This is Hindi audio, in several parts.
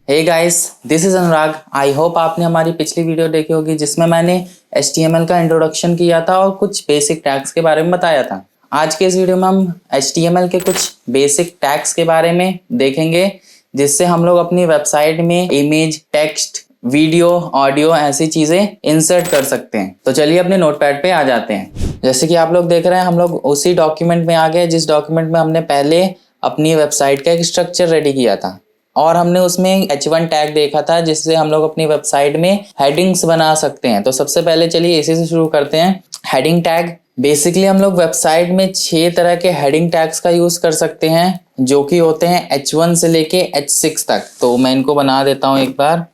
Hey guys, this is Anurag. I hope आपने हमारी पिछली वीडियो देखी होगी जिसमें मैंने HTML का इंट्रोडक्शन किया था और कुछ बेसिक टैग्स के बारे में बताया था। आज के इस वीडियो में हम HTML के कुछ बेसिक टैग्स के बारे में देखेंगे जिससे हम लोग अपनी वेबसाइट में इमेज, टेक्स्ट, वीडियो, ऑडियो ऐसी चीज़ें इंसर्ट कर सकते हैं। तो चलिए अपने नोटपैड पे आ जाते हैं। जैसे कि आप लोग देख रहे हैं, हम लोग उसी डॉक्यूमेंट में आ गए जिस डॉक्यूमेंट में हमने पहले अपनी वेबसाइट का एक स्ट्रक्चर रेडी किया था और हमने उसमें H1 टैग देखा था जिससे हम लोग अपनी वेबसाइट में हेडिंग्स बना सकते हैं। तो सबसे पहले चलिए इसी से शुरू करते हैं। हेडिंग टैग बेसिकली हम लोग वेबसाइट में 6 तरह के हेडिंग टैग्स का यूज कर सकते हैं जो कि होते हैं H1 से लेके H6 तक। तो मैं इनको बना देता हूं एक बार।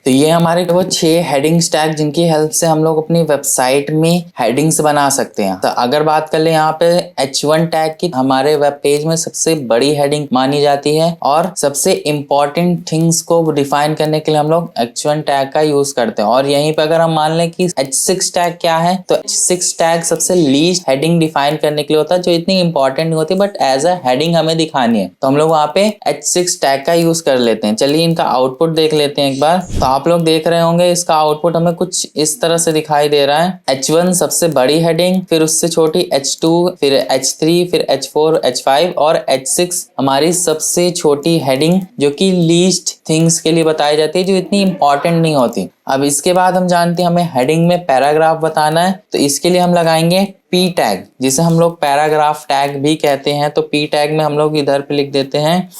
तो ये हमारे वो 6 हेडिंग्स टैग जिनकी हेल्प से हम लोग अपनी वेबसाइट में हेडिंग्स बना सकते हैं। तो अगर बात कर ले यहाँ पे H1 टैग की, हमारे वेब पेज में सबसे बड़ी हेडिंग मानी जाती है और सबसे इम्पोर्टेंट थिंग्स को डिफाइन करने के लिए हम लोग H1 टैग का यूज करते हैं। और यहीं पे अगर हम मान लें कि H6 टैग क्या है, तो H6 टैग सबसे लीस्ट हेडिंग डिफाइन करने के लिए होता है जो इतनी इंपॉर्टेंट नहीं होती बट एज अ हेडिंग हमें दिखानी है। तो हम लोग वहाँ पे H6 टैग का यूज कर लेते हैं। चलिए इनका आउटपुट देख लेते हैं एक बार। तो आप लोग देख रहे होंगे इसका आउटपुट हमें कुछ इस तरह से दिखाई दे रहा है। H1 सबसे बड़ी हेडिंग, फिर उससे छोटी H2, फिर H3, फिर H4, H5 और H6 हमारी सबसे छोटी हेडिंग जो कि लीस्ट थिंग्स के लिए बताई जाती है, जो इतनी इंपॉर्टेंट नहीं होती। अब इसके बाद हम जानते हैं हमें हेडिंग में पैराग्राफ बताना है, तो इसके लिए हम लगाएंगे P टैग जिसे हम लोग पैराग्राफ टैग भी कहते हैं। तो P टैग में हम लोग इधर पे लिख देते हैं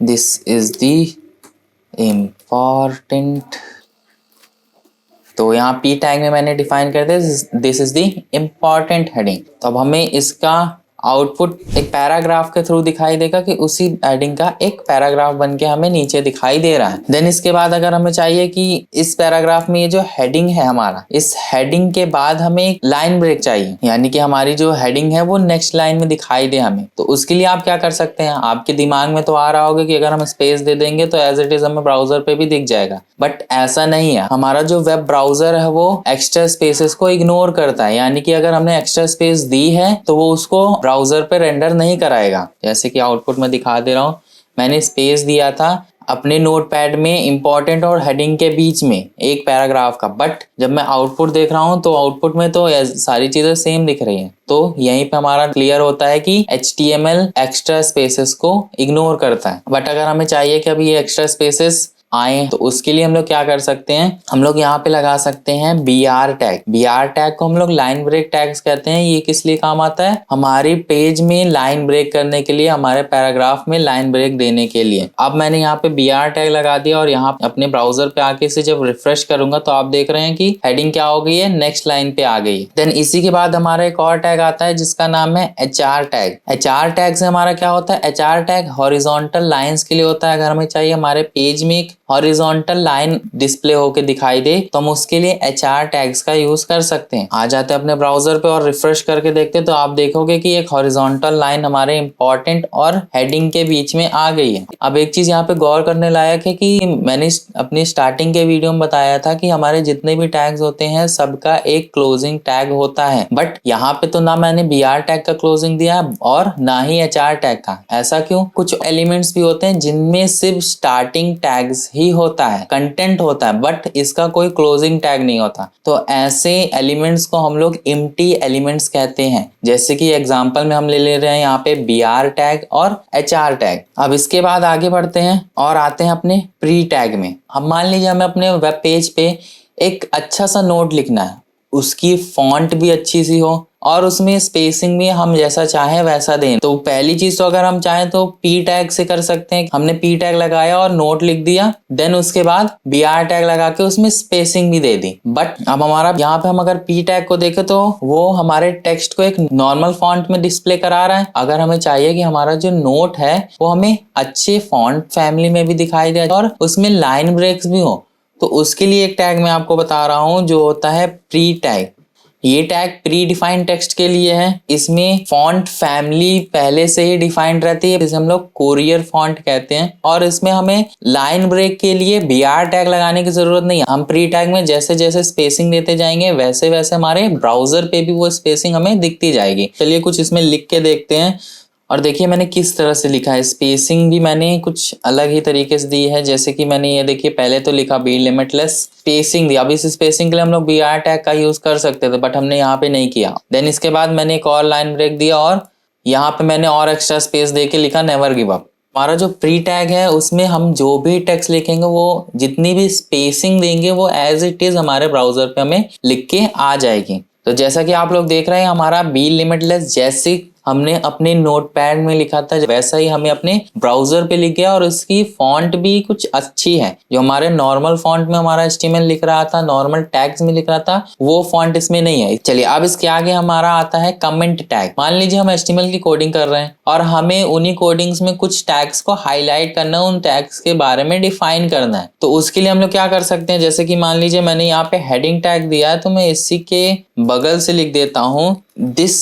दिस इज द इम्पॉर्टेंट। तो यहाँ P टैग में मैंने डिफाइन कर दिया this is the important heading. तो अब हमें इसका आउटपुट एक पैराग्राफ के थ्रू दिखाई देगा कि उसी हेडिंग का एक पैराग्राफ बन के हमें नीचे दिखाई दे रहा है। देन इसके बाद अगर हमें चाहिए कि इस पैराग्राफ में ये जो हेडिंग है हमारा, इस हेडिंग के बाद हमें एक लाइन ब्रेक चाहिए, यानी कि हमारी जो हेडिंग है वो नेक्स्ट लाइन में दिखाई दे हमें। तो उसके लिए आप क्या कर सकते हैं, आपके दिमाग में तो आ रहा होगा कि अगर हम स्पेस दे देंगे तो एज इट इज हमें ब्राउजर पे भी दिख जाएगा, बट ऐसा नहीं है। हमारा जो वेब ब्राउजर है वो एक्स्ट्रा स्पेसेस को इग्नोर करता है, यानी कि अगर हमने एक्स्ट्रा स्पेस दी है तो वो उसको ब्राउजर पे रेंडर नहीं कराएगा। जैसे कि आउटपुट में दिखा दे रहा हूँ, मैंने स्पेस दिया था अपने नोटपैड में इंपॉर्टेंट और हेडिंग के बीच में एक पैराग्राफ का, बट जब मैं आउटपुट देख रहा हूँ तो आउटपुट में तो सारी चीजें सेम दिख रही हैं। तो यहीं पे हमारा क्लियर होता है कि HTML एक्स्ट्रा स्पेसेस को इग्नोर करता है। बट अगर हमें चाहिए कि अभी ये एक्स्ट्रा स्पेसेस आए तो उसके लिए हम लोग क्या कर सकते हैं, हम लोग यहाँ पे लगा सकते हैं BR टैग। BR टैग को हम लोग लाइन ब्रेक टैग्स कहते हैं। ये किस लिए काम आता है, हमारी पेज में लाइन ब्रेक करने के लिए, हमारे पैराग्राफ में लाइन ब्रेक देने के लिए। अब मैंने यहाँ पे BR टैग लगा दिया और यहाँ अपने ब्राउजर पे आके इसे जब रिफ्रेश करूंगा तो आप देख रहे हैं कि हेडिंग क्या हो गई है, नेक्स्ट लाइन पे आ गई। देन इसी के बाद हमारा एक और टैग आता है जिसका नाम है HR टैग। HR टैग से हमारा क्या होता है, HR टैग हॉरिजॉन्टल लाइंस के लिए होता है। अगर हमें चाहिए हमारे पेज में एक हॉरिजॉन्टल लाइन डिस्प्ले होके दिखाई दे तो हम उसके लिए HR टैग्स का यूज कर सकते हैं। आ जाते हैं अपने ब्राउजर पे और रिफ्रेश करके देखते हैं तो आप देखोगे कि एक हॉरिजॉन्टल लाइन हमारे इंपॉर्टेंट और हेडिंग के बीच में आ गई है। अब एक चीज यहाँ पे गौर करने लायक है कि मैंने अपनी स्टार्टिंग के वीडियो में बताया था कि हमारे जितने भी टैग्स होते हैं सबका एक क्लोजिंग टैग होता है, बट यहाँ पे तो ना मैंने BR टैग का क्लोजिंग दिया और ना ही HR टैग का। ऐसा क्यों, कुछ एलिमेंट्स भी होते हैं जिनमें सिर्फ स्टार्टिंग टैग्स ही होता है, कंटेंट होता है, बट इसका कोई क्लोजिंग टैग नहीं होता। तो ऐसे एलिमेंट्स को हम लोग एम्प्टी एलिमेंट्स कहते हैं। जैसे कि एग्जांपल में हम ले रहे हैं यहाँ पे BR टैग और HR टैग। अब इसके बाद आगे बढ़ते हैं और आते हैं अपने प्री टैग में। अब मान लीजिए हमें अपने वेब पेज पे एक अच्छा सा नोट लिखना है, उसकी फॉन्ट भी अच्छी सी हो और उसमें स्पेसिंग भी हम जैसा चाहे वैसा दें। तो पहली चीज तो अगर हम चाहें तो P टैग से कर सकते हैं। हमने P टैग लगाया और नोट लिख दिया, देन उसके बाद BR टैग लगा के उसमें स्पेसिंग भी दे दी। बट अब हमारा यहाँ पे हम अगर P टैग को देखें तो वो हमारे टेक्स्ट को एक नॉर्मल फॉन्ट में डिस्प्ले करा रहा है। अगर हमें चाहिए कि हमारा जो नोट है वो हमें अच्छे फॉन्ट फैमिली में भी दिखाई दे और उसमें लाइन ब्रेक्स भी हो, तो उसके लिए एक टैग मैं आपको बता रहा हूँ जो होता है प्री टैग। ये टैग प्री डिफाइंड टेक्स्ट के लिए है। इसमें फॉन्ट फैमिली पहले से ही डिफाइंड रहती है, जिसे हम लोग कोरियर फॉन्ट कहते हैं। और इसमें हमें लाइन ब्रेक के लिए BR टैग लगाने की जरूरत नहीं है। हम प्री टैग में जैसे जैसे स्पेसिंग देते जाएंगे वैसे वैसे हमारे ब्राउजर पे भी वो स्पेसिंग हमें दिखती जाएगी। चलिए कुछ इसमें लिख के देखते हैं। और देखिए मैंने किस तरह से लिखा है, स्पेसिंग भी मैंने कुछ अलग ही तरीके से दी है। जैसे कि मैंने ये देखिए पहले तो लिखा बी लिमिटलेस, स्पेसिंग दिया। अब इस स्पेसिंग के लिए हम लोग BR टैग का यूज कर सकते थे, बट हमने यहाँ पे नहीं किया। देन इसके बाद मैंने एक और लाइन ब्रेक दिया और यहाँ पे मैंने और एक्स्ट्रा स्पेस दे के लिखा नेवर गिव अप। हमारा जो प्री टैग है उसमें हम जो भी टेक्स्ट लिखेंगे वो जितनी भी स्पेसिंग देंगे वो एज इट इज हमारे ब्राउजर पे हमें लिख के आ जाएगी। तो जैसा कि आप लोग देख रहे हैं हमारा बी लिमिटलेस जैसे हमने अपने नोटपैड में लिखा था वैसा ही हमें अपने ब्राउजर पे लिख गया। और उसकी फॉन्ट भी कुछ अच्छी है। जो हमारे नॉर्मल फॉन्ट में हमारा HTML लिख रहा था, नॉर्मल टैग्स में लिख रहा था, वो फॉन्ट इसमें नहीं है। चलिए अब इसके आगे हमारा आता है कमेंट टैग। मान लीजिए हम HTML की कोडिंग कर रहे हैं और हमें उन्हीं कोडिंग्स में कुछ टैग्स को हाईलाइट करना है, उन टैग्स के बारे में डिफाइन करना है। तो उसके लिए हम लोग क्या कर सकते हैं, जैसे कि मान लीजिए मैंने यहाँ पे हेडिंग टैग दिया है तो मैं इसी के बगल से लिख देता हूँ दिस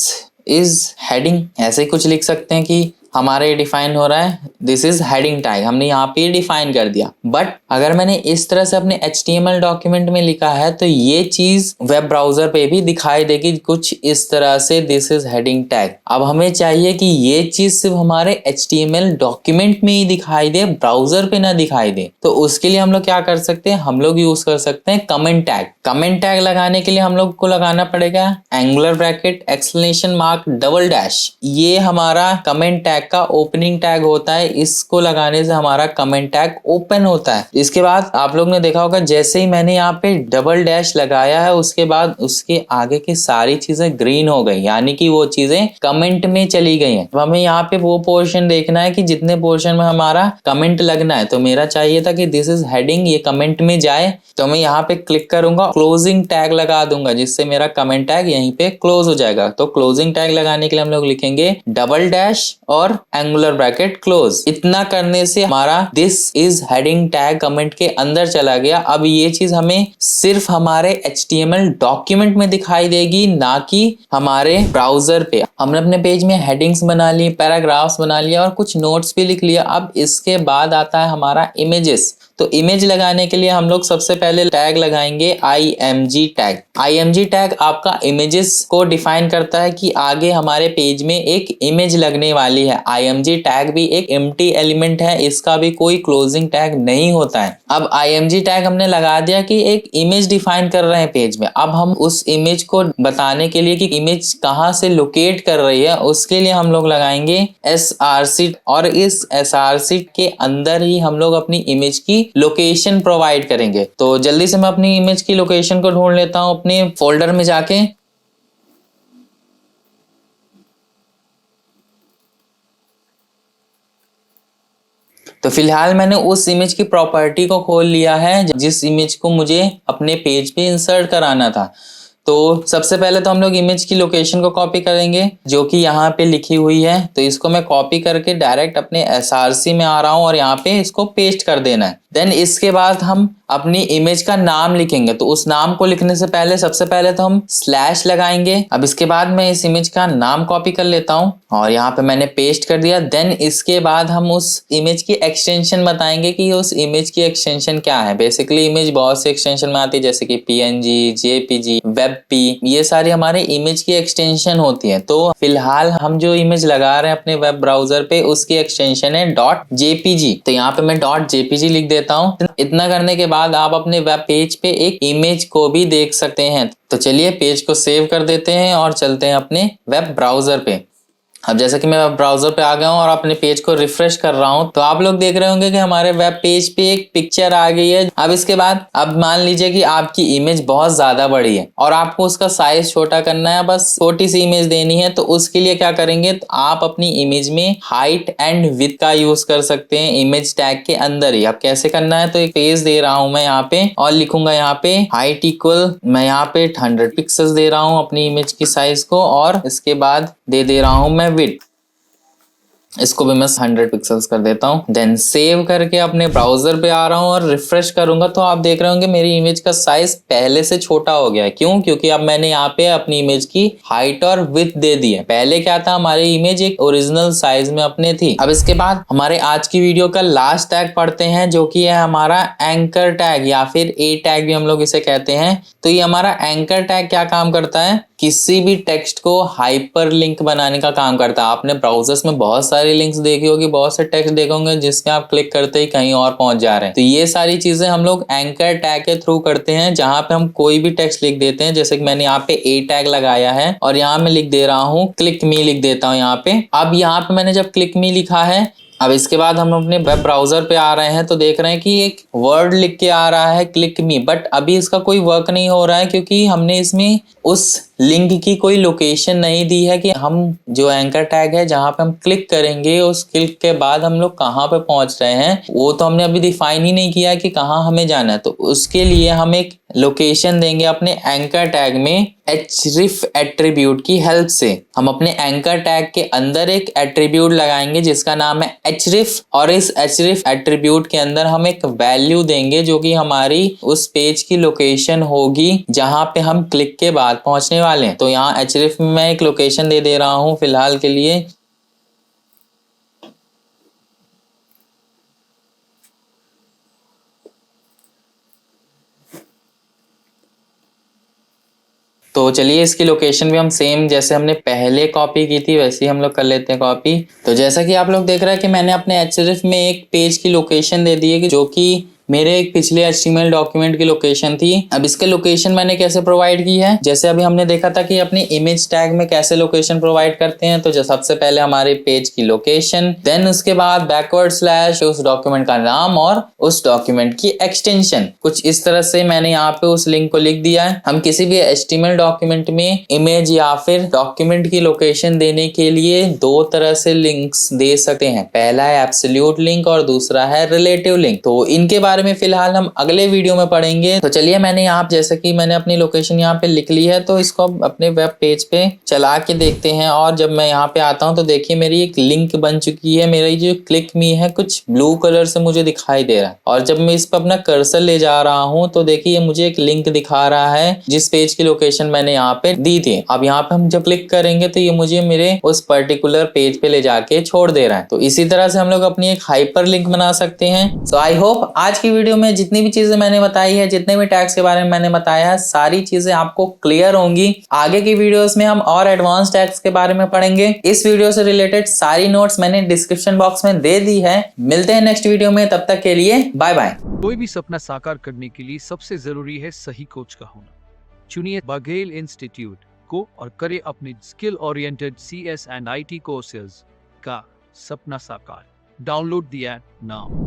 इज हेडिंग। ऐसे ही कुछ लिख सकते हैं कि हमारे डिफाइन हो रहा है दिस इज हेडिंग टैग, हमने यहाँ पे डिफाइन कर दिया। बट अगर मैंने इस तरह से अपने HTML डॉक्यूमेंट में लिखा है तो ये चीज वेब ब्राउजर पे भी दिखाई देगी कुछ इस तरह से, दिस इज हेडिंग टैग। अब हमें चाहिए कि ये चीज सिर्फ हमारे HTML डॉक्यूमेंट में ही दिखाई दे, ब्राउजर पे ना दिखाई दे। तो उसके लिए हम लोग क्या कर सकते हैं, हम लोग यूज कर सकते हैं कमेंट टैग। कमेंट टैग लगाने के लिए हम लोग को लगाना पड़ेगा angular bracket exclamation mark double dash. ये हमारा कमेंट टैग का ओपनिंग टैग होता है। इसको लगाने से हमारा कमेंट टैग ओपन होता है। इसके बाद आप लोग ने देखा होगा जैसे ही मैंने यहाँ पे डबल डैश लगाया है उसके बाद उसके आगे की सारी चीजें ग्रीन हो गई, यानी कि वो चीजें कमेंट में चली गई हैं। तो हमें यहाँ पे वो पोर्शन देखना है कि जितने पोर्शन में हमारा कमेंट लगना है। तो मेरा चाहिए था कि दिस इज हेडिंग ये कमेंट में जाए, तो मैं यहाँ पे क्लिक करूंगा, क्लोजिंग टैग लगा दूंगा जिससे मेरा कमेंट टैग यहीं पे क्लोज हो जाएगा। तो क्लोजिंग टैग लगाने के लिए हम लोग लिखेंगे डबल डैश और एंगुलर ब्रैकेट क्लोज। इतना करने से हमारा this is heading tag comment के अंदर चला गया। अब ये चीज हमें सिर्फ हमारे HTML डॉक्यूमेंट में दिखाई देगी, ना कि हमारे ब्राउजर पे। हमने अपने पेज में हेडिंग्स बना ली, पैराग्राफ्स बना लिया और कुछ नोट्स भी लिख लिया। अब इसके बाद आता है हमारा इमेजेस। तो इमेज लगाने के लिए हम लोग सबसे पहले टैग लगाएंगे IMG टैग। IMG टैग आपका इमेजेस को डिफाइन करता है कि आगे हमारे पेज में एक इमेज लगने वाली है। IMG टैग भी एक एम्प्टी एलिमेंट है, इसका भी कोई क्लोजिंग टैग नहीं होता है। अब IMG टैग हमने लगा दिया कि एक इमेज डिफाइन कर रहे हैं पेज में। अब हम उस इमेज को बताने के लिए कि इमेज कहाँ से लोकेट कर रही है उसके लिए हम लोग लगाएंगे SRC। और इस SRC के अंदर ही हम लोग अपनी इमेज की लोकेशन प्रोवाइड करेंगे। तो जल्दी से मैं अपनी इमेज की लोकेशन को ढूंढ लेता हूं अपने फोल्डर में जाके। तो फिलहाल मैंने उस इमेज की प्रॉपर्टी को खोल लिया है जिस इमेज को मुझे अपने पेज पे इंसर्ट कराना था। तो सबसे पहले तो हम लोग इमेज की लोकेशन को कॉपी करेंगे जो कि यहाँ पे लिखी हुई है। तो इसको मैं कॉपी करके डायरेक्ट अपने SRC में आ रहा हूँ और यहाँ पे इसको पेस्ट कर देना है। देन इसके बाद हम अपनी इमेज का नाम लिखेंगे। तो उस नाम को लिखने से पहले सबसे पहले तो हम स्लैश लगाएंगे। अब इसके बाद मैं इस इमेज का नाम कॉपी कर लेता हूँ और यहाँ पे मैंने पेस्ट कर दिया। देन इसके बाद हम उस इमेज की एक्सटेंशन बताएंगे कि उस इमेज की एक्सटेंशन क्या है। बेसिकली इमेज बहुत से एक्सटेंशन में आती है जैसे कि PNG, JPG, WebP, ये सारी हमारे इमेज की एक्सटेंशन होती है। तो फिलहाल हम जो इमेज लगा रहे हैं अपने वेब ब्राउजर पे उसकी एक्सटेंशन है .jpg। तो यहाँ पे मैं .jpg लिख देता हूँ। इतना करने के बाद आप अपने वेब पेज पे एक इमेज को भी देख सकते हैं। तो चलिए पेज को सेव कर देते हैं और चलते हैं अपने वेब ब्राउजर पे। अब जैसे कि मैं वेब ब्राउजर पे आ गया हूँ और अपने पेज को रिफ्रेश कर रहा हूँ तो आप लोग देख रहे होंगे कि हमारे वेब पेज पे एक पिक्चर आ गई है। अब इसके बाद अब मान लीजिए कि आपकी इमेज बहुत ज्यादा बड़ी है और आपको उसका साइज छोटा करना है, बस छोटी सी इमेज देनी है। तो उसके लिए क्या करेंगे, तो आप अपनी इमेज में हाइट एंड विड्थ का यूज कर सकते हैं इमेज टैग के अंदर ही। अब कैसे करना है, तो एक पेज दे रहा हूं मैं यहाँ पे और लिखूंगा यहाँ पे हाइट इक्वल, मैं यहाँ पे 100 पिक्सल्स दे रहा हूँ अपनी इमेज की साइज को और इसके बाद दे रहा हूं मैं विड्थ। इसको भी मैं 100 पिक्सल्स कर देता हूँ। देन सेव करके अपने ब्राउजर पे आ रहा हूँ और रिफ्रेश करूंगा तो आप देख रहे होंगे मेरी इमेज का साइज पहले से छोटा हो गया है। क्यों? क्योंकि अब मैंने यहाँ पे अपनी इमेज की हाइट और विड्थ दे दी है। पहले क्या था, हमारी इमेज एक ओरिजिनल साइज में अपने थी। अब इसके बाद हमारे आज की वीडियो का लास्ट टैग पढ़ते हैं, जो कि है हमारा एंकर टैग या फिर ए टैग भी हम लोग इसे कहते हैं। तो ये हमारा एंकर टैग क्या काम करता है, किसी भी टेक्स्ट को हाइपर लिंक बनाने का काम करता है। आपने ब्राउजर्स में बहुत सारी लिंक्स देखी होगी, बहुत से टेक्स्ट देखे होंगे जिसमें आप क्लिक करते ही कहीं और पहुंच जा रहे हैं। तो ये सारी चीजें हम लोग एंकर टैग के थ्रू करते हैं, जहां पे हम कोई भी टेक्स्ट लिख देते हैं। जैसे कि मैंने यहाँ पे ए टैग लगाया है और यहाँ मैं लिख दे रहा हूँ क्लिक मी, लिख देता हूँ यहाँ पे। अब यहाँ पे मैंने जब क्लिक मी लिखा है, अब इसके बाद हम अपने वेब ब्राउजर पे आ रहे हैं तो देख रहे हैं कि एक वर्ड लिख के आ रहा है क्लिक मी, बट अभी इसका कोई वर्क नहीं हो रहा है क्योंकि हमने इसमें उस लिंक की कोई लोकेशन नहीं दी है कि हम जो एंकर टैग है जहां पे हम क्लिक करेंगे, उस क्लिक के बाद हम लोग कहां पे पहुंच रहे हैं वो तो हमने अभी डिफाइन ही नहीं किया है कि कहां हमें जाना है। तो उसके लिए हम एक लोकेशन देंगे अपने एंकर टैग में href एट्रीब्यूट की हेल्प से। हम अपने एंकर टैग के अंदर एक एट्रीब्यूट लगाएंगे जिसका नाम है href, और इस href एट्रीब्यूट के अंदर हम एक वैल्यू देंगे जो कि हमारी उस पेज की लोकेशन होगी जहां पे हम क्लिक के बाद पहुंचने वाले हैं। तो यहाँ href में मैं एक लोकेशन दे रहा हूं फिलहाल के लिए। तो चलिए इसकी लोकेशन भी हम सेम जैसे हमने पहले कॉपी की थी वैसे ही हम लोग कर लेते हैं कॉपी। तो जैसा कि आप लोग देख रहे हैं कि मैंने अपने href में एक पेज की लोकेशन दे दी है जो कि मेरे एक पिछले HTML डॉक्यूमेंट की लोकेशन थी। अब इसके लोकेशन मैंने कैसे प्रोवाइड की है, जैसे अभी हमने देखा था कि अपनी इमेज टैग में कैसे लोकेशन प्रोवाइड करते हैं। तो जो सबसे पहले हमारे पेज की लोकेशन, देन उसके बाद बैकवर्ड स्लैश उस डॉक्यूमेंट का नाम और उस डॉक्यूमेंट की एक्सटेंशन। कुछ इस तरह से मैंने यहाँ पे उस लिंक को लिख दिया है। हम किसी भी HTML डॉक्यूमेंट में इमेज या फिर डॉक्यूमेंट की लोकेशन देने के लिए दो तरह से लिंक्स दे सकते हैं, पहला है एब्सोल्यूट लिंक और दूसरा है रिलेटिव लिंक। तो इनके बारे में फिलहाल हम अगले वीडियो में पढ़ेंगे। तो चलिए मैंने यहाँ जैसे कि मैंने अपनी लोकेशन यहाँ पे लिख ली है, तो इसको अपने वेब पेज पे चला के देखते हैं। और जब मैं यहाँ पे आता हूँ तो देखिए मेरी एक लिंक बन चुकी है। मेरी जो क्लिक मी है कुछ ब्लू कलर से मुझे दिखाई दे रहा है, और जब मैं इस पर अपना कर्सर ले जा रहा हूँ तो देखिए मुझे एक लिंक दिखा रहा है जिस पेज की लोकेशन मैंने यहाँ पे दी थी। अब यहाँ पे हम जब क्लिक करेंगे तो ये मुझे मेरे उस पर्टिकुलर पेज पे ले जाके छोड़ दे रहा है। तो इसी तरह से हम लोग अपनी एक हाइपर लिंक बना सकते हैं। सो आई होप आज की वीडियो में जितनी भी चीजें मैंने बताई है, जितने भी टैग्स के बारे में मैंने बताया है, सारी चीजें आपको क्लियर होंगी। आगे की वीडियोस में हम और एडवांस टैग्स के बारे में पढ़ेंगे। इस वीडियो से रिलेटेड सारी नोट्स मैंने डिस्क्रिप्शन बॉक्स में दे दी है। मिलते हैं नेक्स्ट वीडियो में, तब तक के लिए बाय बाय। कोई भी सपना साकार करने के लिए सबसे जरूरी है सही कोच का होना। चुनिए बघेल इंस्टीट्यूट को और करें अपने skill oriented CS and IT courses का सपना साकार। Download the app now.